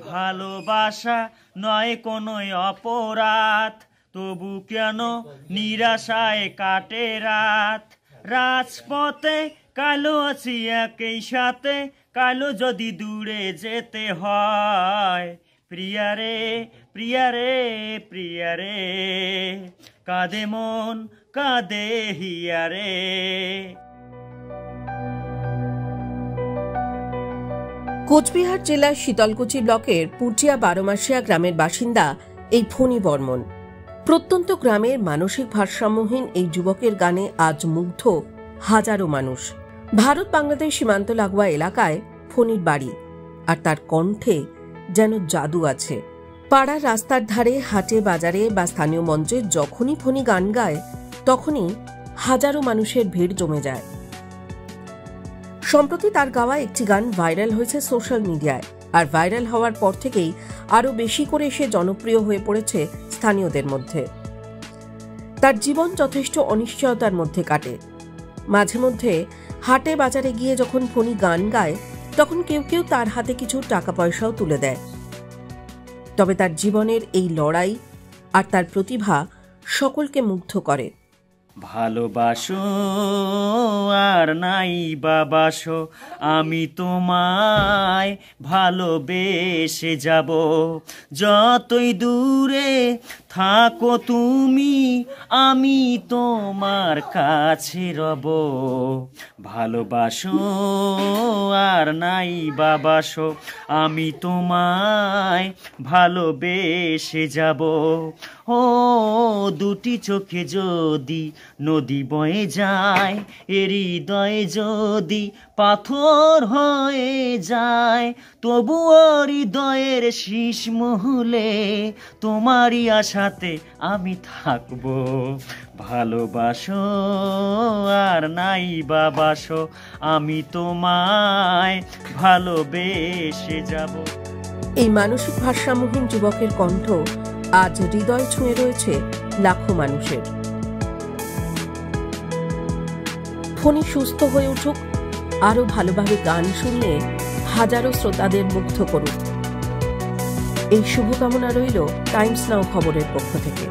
ভালোবাসা নয় কোনো অপরাধ, তবু কেন নিরাশায় কাটে রাত। রাজপথে কালো আছি একই সাথে, কালো যদি দূরে যেতে হয়। প্রিয়ারে প্রিয়ারে প্রিয়ারে, কাঁদে মন কাঁদে হিয়ারে। কোচবিহার জেলার শীতলকুচি ব্লকের পুরচিয়া বারোমাসিয়া গ্রামের বাসিন্দা এই ফণী বর্মন। প্রত্যন্ত গ্রামের মানসিক ভারসাম্যহীন এই যুবকের গানে আজ মুগ্ধ হাজারো মানুষ। ভারত বাংলাদেশ সীমান্ত লাগোয়া এলাকায় ফণীর বাড়ি, আর তার কণ্ঠে যেন জাদু আছে। পাড়ার রাস্তার ধারে, হাটে, বাজারে বা স্থানীয় মঞ্চে যখনই ফণী গান গায়, তখনই হাজারো মানুষের ভিড় জমে যায়। সম্প্রতি তার গাওয়া একটি গান ভাইরাল হয়েছে সোশ্যাল মিডিয়ায়, আর ভাইরাল হওয়ার পর থেকেই আরো বেশি করে সে জনপ্রিয় হয়ে পড়েছে স্থানীয়দের মধ্যে। তার জীবন যথেষ্ট অনিশ্চয়তার মধ্যে কাটে। মাঝে মধ্যে হাটে বাজারে গিয়ে যখন ফণী গান গায়, তখন কেউ কেউ তার হাতে কিছু টাকা পয়সাও তুলে দেয়। তবে তার জীবনের এই লড়াই আর তার প্রতিভা সকলকে মুগ্ধ করে। ভালোবাসো আর নাই বাবাসো, আমি তোমায় ভালোবেসে যাব। যতই দূরে থাকো তুমি, আমি তোমার কাছে রব। ভালোবাসো আর নাই বাবাসো, আমি তোমায় ভালোবেসে যাব। ও দুটি চোখে যদি নদী বয়ে যায়, হৃদয়ে যদি পাথর হয়ে যায়, তবুও হৃদয়ের শীষ মহলে তোমারই আশাতে আমি থাকবো। ভালোবাসো আর নাই বাবাসো, আমি তোমায় ভালোবেসে যাব। এই মানসিক ভারসাম্যহীন যুবকের কণ্ঠ আজ হৃদয় ছুঁয়ে রয়েছে লাখো মানুষের। ফণী সুস্থ হয়ে উঠুক, আরো ভালোভাবে গান শুনলে হাজারো শ্রোতাদের মুগ্ধ করুক। এই শুভকামনা রইল টাইমস নাও খবরের পক্ষ থেকে।